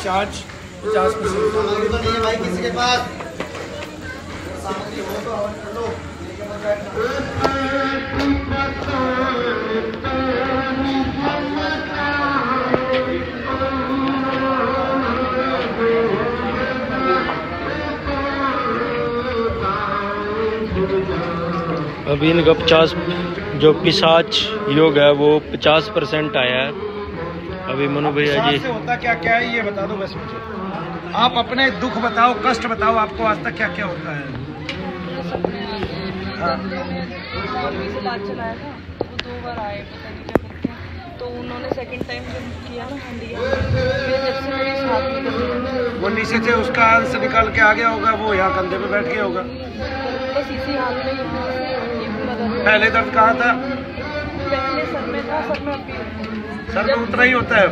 Charge 50%। भाई किसी के पास अभी इनका 50 जो पिशाच योग है वो 50% आया है। अभी मनु भैया जी से होता क्या क्या है ये बता दो बस मुझे। आप अपने दुख बताओ, कष्ट बताओ, आपको आज तक क्या क्या होता है। से इलाज चलाया था, वो 2 बार आए, पता नहीं क्या करके। तो उन्होंने सेकंड टाइम जब किया ना हंडिया, जब से मेरी हाथ निकल रही, वो नीचे से उसका अंश निकाल के आ गया होगा, वो यहाँ कंधे पे बैठ गया होगा। बस इसी हाथ में यहाँ से ये पूरा दर्द। पहले दर्द कहाँ था? पहले सर में था, सर में अभी सर में उतना ही होता है।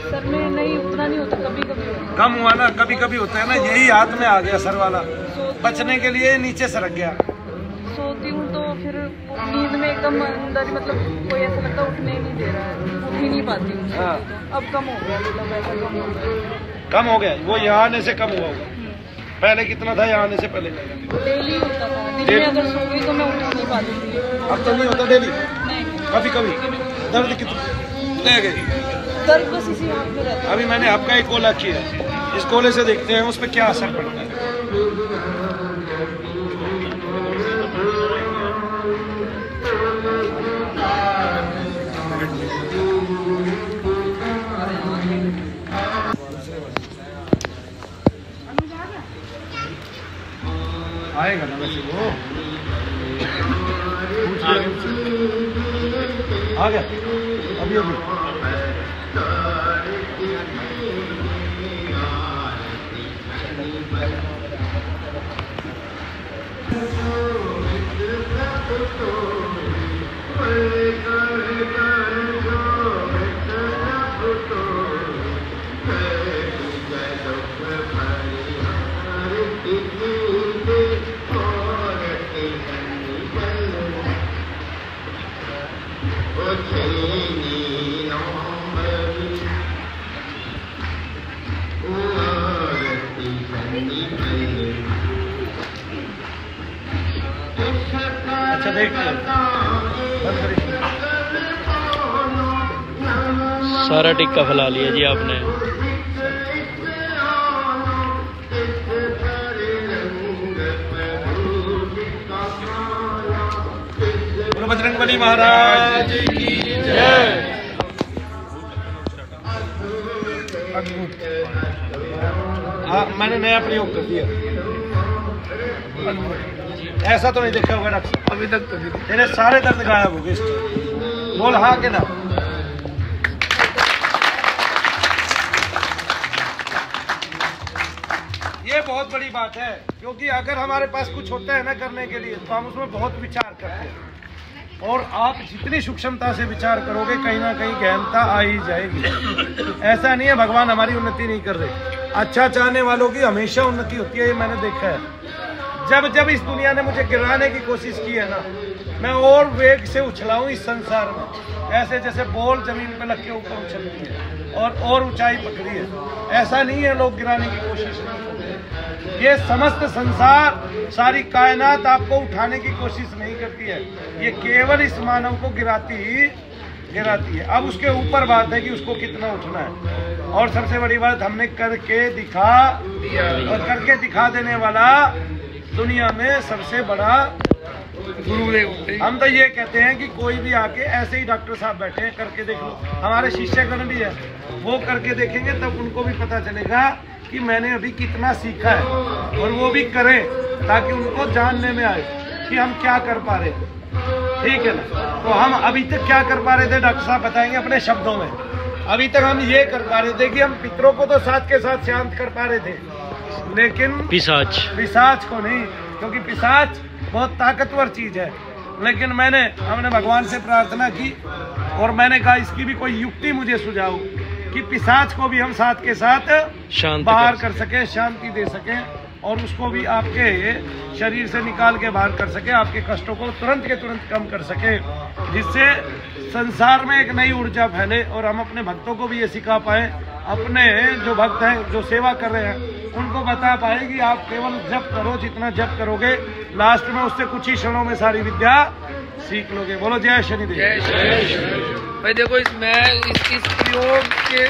सर में नहीं, उतना नहीं होता, कभी कभी कम हुआ ना, कभी कभी होता है ना। यही हाथ में आ गया सर वाला, बचने के लिए नीचे सरक गया। सोती हूँ तो फिर नींद में एकदम अंदर ही, मतलब कोई ऐसा लगता है उठने ही नहीं दे रहा है, उठ ही नहीं पाती हूँ। हाँ। अब कम हो गया, मतलब ऐसा कम हो गया। कम हो गया, वो यहाँ आने से कम हुआ होगा। पहले कितना था यहाँ आने से पहले? डेली होता था, दिन में अगर सो गई तो मैं उठ नहीं पाती थी। अब तो नहीं होता डेली? नहीं, कभी कभी दर्द कितना ले गई? दर्द बस इसी हाथ में रहता है। अभी मैंने आपका एक गोला किया, इस गोले से देखते हैं उस पर क्या असर पड़ता है। आएगा ना वैसे वो आ गया अभी अभी। अच्छा देखते हैं, सारा टिक्का फैला लिया जी आपने। बजरंगबली महाराज की जय। मैंने नया प्रयोग कर दिया, ऐसा तो नहीं देखा होगा डॉक्टर साहब अभी तक। तो नहीं, तेरे सारे दर्द गायब हो गए। बोल हाँ के ना। ये बहुत बड़ी बात है, क्योंकि अगर हमारे पास कुछ होता है ना करने के लिए तो हम उसमें बहुत विचार करते हैं, और आप जितनी सूक्ष्मता से विचार करोगे कहीं ना कहीं गहनता आ ही जाएगी। ऐसा नहीं है भगवान हमारी उन्नति नहीं कर रहे, अच्छा चाहने वालों की हमेशा उन्नति होती है, ये मैंने देखा है। जब जब इस दुनिया ने मुझे गिराने की कोशिश की है ना, मैं और वेग से उछलाऊं इस संसार में, ऐसे जैसे बॉल जमीन पे लग के ऊपर उछलती है और ऊंचाई पकड़ी है। ऐसा नहीं है लोग गिराने की कोशिश नहीं करते, ये समस्त संसार सारी कायनात आपको उठाने की कोशिश नहीं करती है, ये केवल इस मानव को गिराती है। अब उसके ऊपर बात है कि उसको कितना उठना है। और सबसे बड़ी बात, हमने करके दिखा दिया, और करके दिखा देने वाला दुनिया में सबसे बड़ा गुरुदेव। हम तो ये कहते हैं कि कोई भी आके ऐसे ही डॉक्टर साहब बैठे हैं, करके देख लो। हमारे शिष्यगण भी है, वो करके देखेंगे तब उनको भी पता चलेगा कि मैंने अभी कितना सीखा है, और वो भी करें ताकि उनको जानने में आए कि हम क्या कर पा रहे थे। ठीक है ना? तो हम अभी तक क्या कर पा रहे थे, डॉक्टर साहब बताएंगे अपने शब्दों में। अभी तक हम ये कर पा रहे थे कि हम पितरों को तो साथ के साथ शांत कर पा रहे थे, लेकिन पिशाच को नहीं, क्योंकि पिशाच बहुत ताकतवर चीज है। लेकिन हमने भगवान से प्रार्थना की, और मैंने कहा इसकी भी कोई युक्ति मुझे सुझाओ कि पिशाच को भी हम साथ के साथ बाहर कर सके, शांति दे सके, और उसको भी आपके शरीर से निकाल के बाहर कर सके, आपके कष्टों को तुरंत के तुरंत कम कर सके, जिससे संसार में एक नई ऊर्जा फैले और हम अपने भक्तों को भी ये सिखा पाए। अपने जो भक्त हैं, जो सेवा कर रहे हैं, उनको बता पाएगी। आप केवल जप करो, जितना जप करोगे लास्ट में उससे कुछ ही क्षणों में सारी विद्या सीख लोगे। बोलो जय शनिदेव। भाई देखो इस प्रयोग के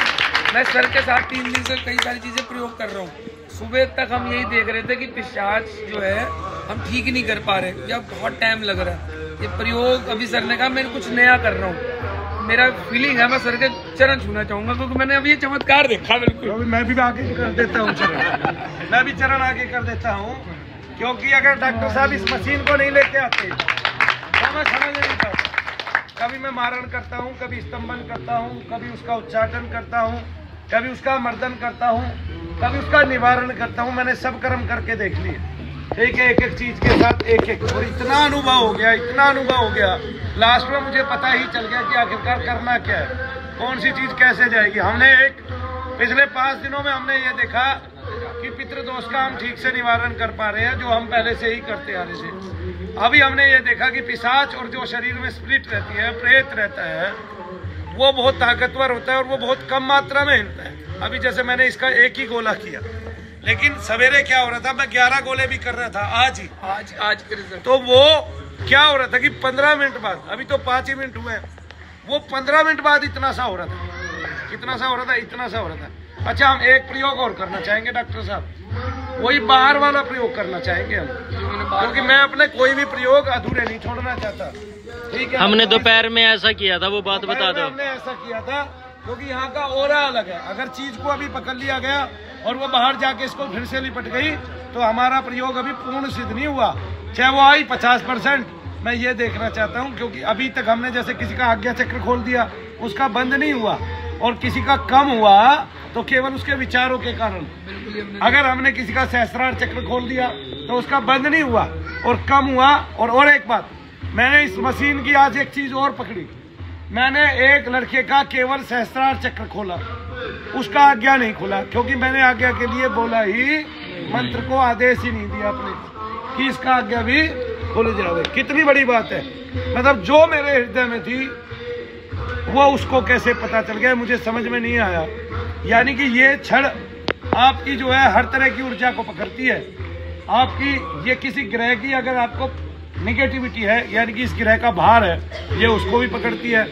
मैं सर के साथ 3 दिन से कई सारी चीजें प्रयोग कर रहा हूँ। सुबह तक हम यही देख रहे थे कि पिशाच जो है हम ठीक नहीं कर पा रहे या बहुत टाइम लग रहा है। ये प्रयोग अभी सर ने कहा मैं कुछ नया कर रहा हूँ, मेरा फीलिंग है मैं सर के चरण छूना चाहूंगा क्योंकि मैंने अभी ये चमत्कार देखा। बिल्कुल तो मैं भी आगे कर देता हूँ चरण, मैं भी चरण आगे कर देता हूँ, क्योंकि अगर डॉक्टर साहब इस मशीन को नहीं लेके आते तो मैं समझ नहीं पाता। कभी मैं मारण करता हूँ, कभी स्तंभन करता हूँ, कभी उसका उच्चाटन करता हूँ, कभी उसका मर्दन करता हूँ, कभी उसका निवारण करता हूँ। मैंने सब कर्म करके देख लिए, एक एक चीज के साथ एक एक, और इतना अनुभव हो गया, इतना अनुभव हो गया, लास्ट में मुझे पता ही चल गया कि आखिरकार करना क्या है, कौन सी चीज कैसे जाएगी। हमने पिछले 5 दिनों में हमने ये देखा कि पितृदोष का हम ठीक से निवारण कर पा रहे हैं, जो हम पहले से ही करते आ रहे थे। अभी हमने ये देखा कि पिशाच और जो शरीर में स्प्लिट रहती है, प्रेत रहता है, वो बहुत ताकतवर होता है और वो बहुत कम मात्रा में हिलता है। अभी जैसे मैंने इसका एक ही गोला किया, लेकिन सवेरे क्या हो रहा था, मैं 11 गोले भी कर रहा था आज ही, आज के रिजल्ट। तो वो क्या हो रहा था कि 15 मिनट बाद, अभी तो 5 ही मिनट हुए हैं, वो 15 मिनट बाद इतना सा हो रहा था, कितना सा हो रहा था, इतना सा हो रहा था। अच्छा, हम एक प्रयोग और करना चाहेंगे डॉक्टर साहब, वही बाहर वाला प्रयोग करना चाहेंगे हम, क्योंकि मैं अपने कोई भी प्रयोग अधूरे नहीं छोड़ना चाहता। ठीक है, हमने दोपहर में ऐसा किया था, वो बात बता दो। हमने ऐसा किया था क्योंकि यहाँ का ओरा अलग है। अगर चीज को अभी पकड़ लिया गया और वो बाहर जाके इसको फिर से लिपट गई तो हमारा प्रयोग अभी पूर्ण सिद्ध नहीं हुआ, चाहे वो आई 50%। मैं ये देखना चाहता हूँ, क्योंकि अभी तक हमने जैसे किसी का आज्ञा चक्र खोल दिया, उसका बंद नहीं हुआ, और किसी का कम हुआ तो केवल उसके विचारों के कारण। अगर हमने किसी का सहस्रार चक्र खोल दिया तो उसका बंद नहीं हुआ और कम हुआ। और एक बात, मैंने इस मशीन की आज एक चीज और पकड़ी, मैंने एक लड़के का केवल सहस्रार चक्र खोला, उसका आज्ञा नहीं खोला, क्योंकि मैंने आज्ञा के लिए बोला ही, मंत्र को आदेश ही नहीं दिया अपने कि इसका आज्ञा भी खोले जावे। कितनी बड़ी बात है, मतलब जो मेरे हृदय में थी वो उसको कैसे पता चल गया, मुझे समझ में नहीं आया। यानी कि ये क्षण आपकी जो है हर तरह की ऊर्जा को पकड़ती है। आपकी ये किसी ग्रह की अगर आपको निगेटिविटी है, यानी कि इस ग्रह का भार है, ये उसको भी पकड़ती है।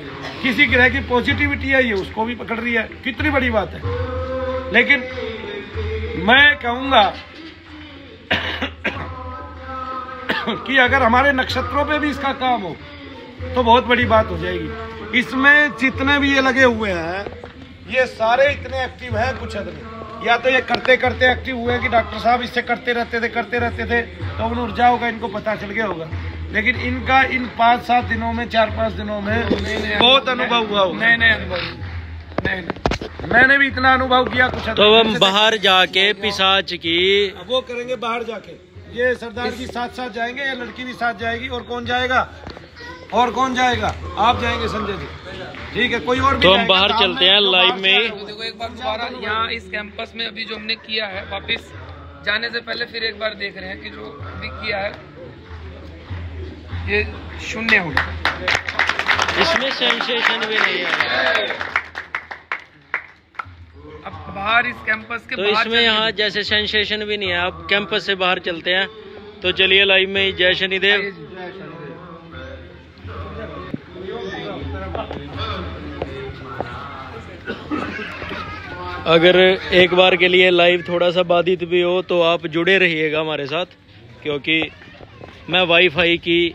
किसी ग्रह की पॉजिटिविटी है, ये उसको भी पकड़ रही है। कितनी बड़ी बात है। लेकिन मैं कहूंगा कि अगर हमारे नक्षत्रों पे भी इसका काम हो तो बहुत बड़ी बात हो जाएगी। इसमें जितने भी ये लगे हुए हैं, ये सारे इतने एक्टिव हैं, कुछ हद नहीं। या तो ये करते करते एक्टिव हुए कि डॉक्टर साहब इससे करते रहते थे तो उन ऊर्जाओं का इनको पता चल गया होगा। लेकिन इनका इन 5-7 दिनों में, 4-5 दिनों में बहुत अनुभव हुआ होगा। नए अनुभव, मैंने भी इतना अनुभव किया कुछ। तो हम बाहर जाके पिशाच की वो करेंगे, बाहर जाके ये सरदार जी साथ जाएंगे या लड़की भी साथ जाएगी, और कौन जाएगा? और कौन जाएगा? आप जाएंगे संजय जी, ठीक है। कोई और भी तो हम बाहर चलते हैं लाइव में। देखो एक बार दोबारा यहाँ इस कैंपस में अभी जो हमने किया है, वापस जाने से पहले फिर एक बार देख रहे हैं कि जो अभी किया है ये 0 हो गया, इसमें सेंसेशन भी नहीं है। अब बाहर इस कैंपस के तो बाहर इसमें यहाँ जैसे सेंसेशन भी नहीं है। अब कैंपस से बाहर चलते हैं, तो चलिए लाइव में। जय शनिदेव। अगर एक बार के लिए लाइव थोड़ा सा बाधित भी हो तो आप जुड़े रहिएगा हमारे साथ, क्योंकि मैं वाईफाई की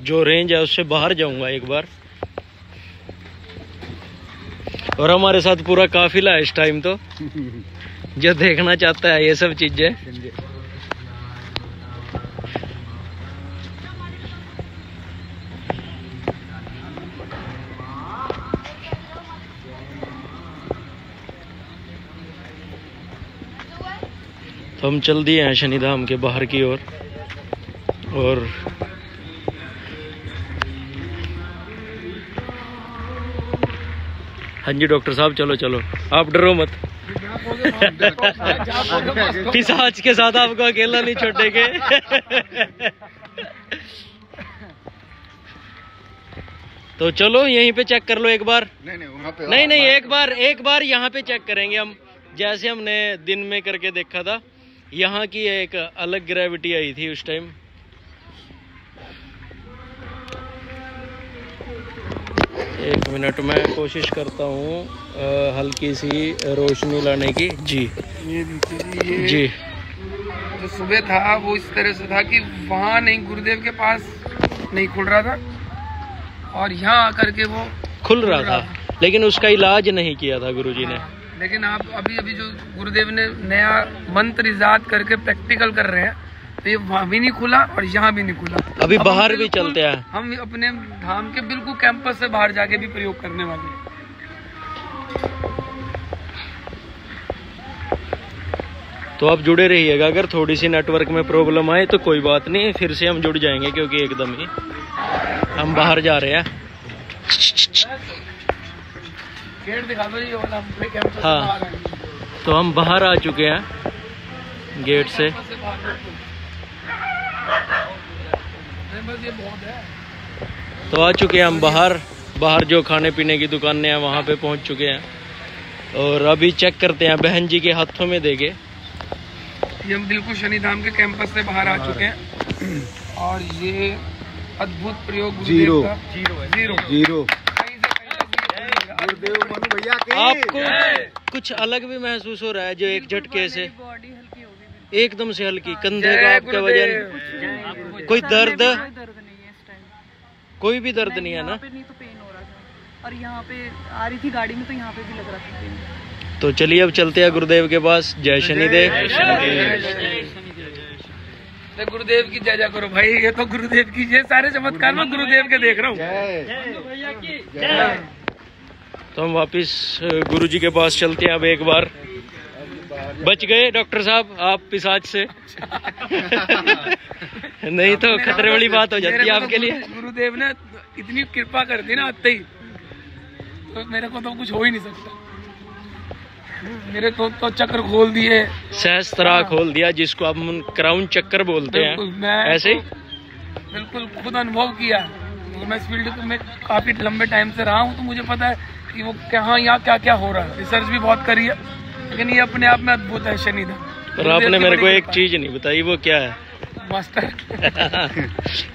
जो रेंज है उससे बाहर जाऊंगा एक बार। और हमारे साथ पूरा काफिला है इस टाइम, तो जो देखना चाहता है ये सब चीजें। तो हम चल दिए हैं शनिधाम के बाहर की ओर। और हाँ जी डॉक्टर साहब, चलो चलो, आप डरो मत। पिशाच के साथ आपको अकेला नहीं छोड़ेंगे। तो चलो यहीं पे चेक कर लो एक बार। नहीं वहाँ पे नहीं एक बार यहाँ पे चेक करेंगे हम, जैसे हमने दिन में करके देखा था। यहाँ की एक अलग ग्रेविटी आई थी उस टाइम। एक मिनट में कोशिश करता हूँ हल्की सी रोशनी लाने की। जी ये देखिए, ये जी जो सुबह था वो इस तरह से था कि वहाँ नहीं, गुरुदेव के पास नहीं खुल रहा था और यहाँ आकर के वो खुल रहा था, लेकिन उसका इलाज नहीं किया था गुरुजी ने। लेकिन आप अभी जो गुरुदेव ने नया मंत्र इजाद करके प्रैक्टिकल कर रहे हैं, तो ये वहाँ भी नहीं खुला और यहाँ भी नहीं खुला। अभी अब बाहर हम भी बिल्कुल- चलते हैं। हम अपने धाम के बिल्कुल कैंपस से बाहर जाके भी प्रयोग करने वाले हैं। तो आप जुड़े रहिएगा। अगर थोड़ी सी नेटवर्क में प्रॉब्लम आए तो कोई बात नहीं, फिर से हम जुड़ जाएंगे, क्योंकि एकदम ही हम बाहर जा रहे हैं। गेट दिखा दो ये वाला, हम कैंपस से हाँ। बाहर आएंगे। तो हम बाहर आ चुके हैं गेट से। कैंपस से बाहर बिल्कुल। नहीं, बस ये बहुत है। तो आ चुके हैं हम बाहर जो खाने पीने की दुकानें हैं वहाँ पे पहुँच चुके हैं। और अभी चेक करते हैं, बहन जी के हाथों में देंगे। ये हम बिल्कुल शनिधाम के कैंपस से बाहर आ चुके हैं और ये अद्भुत प्रयोग गुरुदेव का जीरो कहीं से कहीं तक ये चलेगा। गुरुदेव मनु भैया की आपको कुछ अलग भी महसूस हो रहा है जो एक झटके से बॉडी हल्की होगी बिल्कुल। एकदम से हल्की, कंधे का आपका वजन, कोई दर्द, कोई दर्द नहीं है इस टाइम। कोई भी दर्द नहीं है ना। यहाँ पे नहीं तो पेन हो रहा था, और यहाँ पे आ रही थी गाड़ी में तो यहाँ पे भी लग रहा था पेन। तो चलिए अब चलते हैं गुरुदेव के पास। जय शनिदेव। तो गुरुदेव की जय जय करो भाई। ये तो गुरुदेव की, ये सारे चमत्कार मैं गुरुदेव के देख रहा हूँ। तो हम वापिस गुरुजी के पास चलते हैं अब एक बार। बच गए डॉक्टर साहब आप पिशाच से। नहीं तो खतरे वाली बात हो जाती है आपके लिए। गुरुदेव ने इतनी कृपा कर दी ना आते ही, तो मेरे को तो कुछ हो ही नहीं सकता। मेरे तो चक्र खोल दिए, सहस्त्रा खोल दिया, जिसको आप क्राउन चक्कर बोलते बिल्कुल। हैं। मैं ऐसे तो बिल्कुल खुद अनुभव किया। मैं इस फील्ड में काफी लंबे टाइम से रहा हूँ, तो मुझे पता है कि वो कहाँ यहाँ क्या क्या हो रहा है। रिसर्च भी बहुत करी है, लेकिन ये अपने आप में अद्भुत है शनिधाम। पर आपने मेरे को एक चीज नहीं बताई, वो क्या है? मास्टर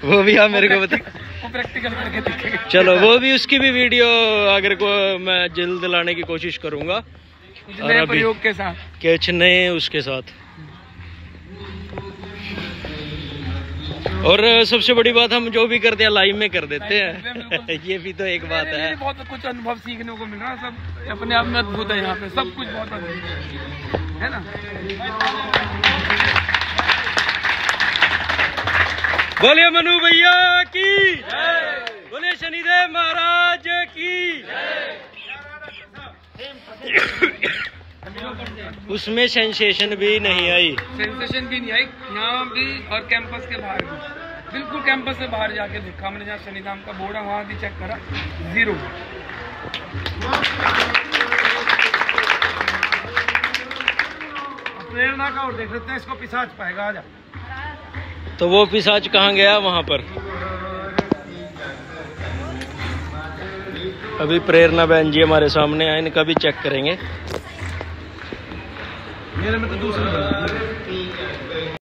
वो भी आप मेरे को बता। वो प्रैक्टिकल करके दिखेगा। चलो वो भी, उसकी भी वीडियो अगर को मैं जल्द लाने की कोशिश करूंगा, और नए अभी प्रयोग के साथ, कुछ नए उसके साथ। और सबसे बड़ी बात, हम जो भी करते हैं लाइव में कर देते हैं। ये भी तो एक बात है। बहुत कुछ अनुभव सीखने को मिल रहा है। सब अपने आप में अद्भुत है। यहाँ पे सब कुछ बहुत अद्भुत है ना। बोलिए मनु भैया की, बोलिए शनिदेव महाराज की। उसमें सेंसेशन भी नहीं आई। सेंसेशन भी नहीं आई यहाँ भी, और कैंपस के बाहर भी। बिल्कुल कैंपस से बाहर जाके देखा हमने, जहाँ शनिधाम का बोर्ड है वहाँ भी चेक करा, जीरो। प्रेरणा का और देख लेते हैं, इसको पिशाच पाएगा। आजा। तो वो पिशाच कहाँ गया? वहां पर अभी प्रेरणा बहन जी हमारे सामने है, इनका भी चेक करेंगे। मेरे में तो दूसरी